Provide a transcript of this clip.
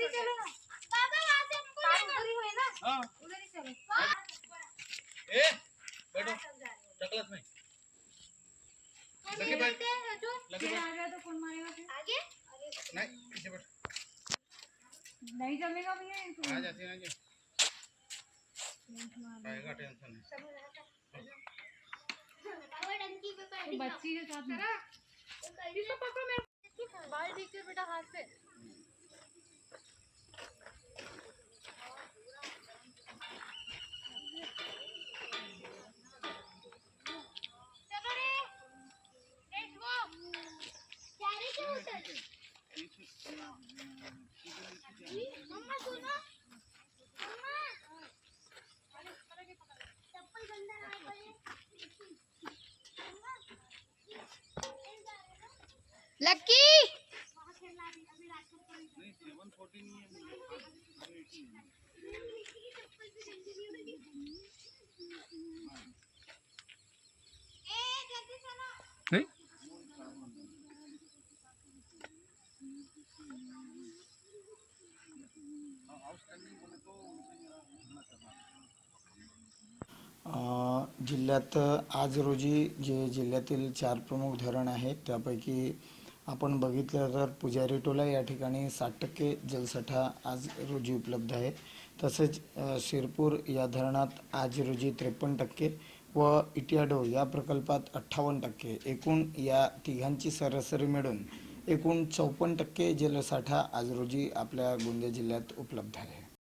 ही चलो ना बाबा, वहां से हमको उधर ही है ना। हाँ उधर ही चलो। ए बैठो चकलत में लगे बैठ लगे बैठ आ गया तो कौन मारेगा फिर? आगे नहीं पीछे बैठ नहीं जमेगा भैया। आ जाती है आएगा टेंशन नहीं बच्ची के साथ में इसको पकड़ो, मेरे बाल ठीक है बेटा हाथ से। चलो रे लेट्स गो। कैरी के उतर मम्मा सुनो मम्मा चप्पल गंदा ना पड़े। लक्की नहीं 714 नहीं है नहीं जिल्ह्यात आज रोजी जे जिल्ह्यातील 4 प्रमुख धरण आहेत त्यापैकी आपण बघितलं तर पुजारी टोला या ठिकाणी 60% जलसाठा आज रोजी उपलब्ध आहे। तसेच शिरपूर या धरणात आज रोजी 53% व इटियाडो या प्रकल्पात 58%, एकूण या तिघांची सरासरी मिळून एकूण 54% जलसाठा आज रोजी आपल्या गोंदिया जिल्ह्यात उपलब्ध आहे।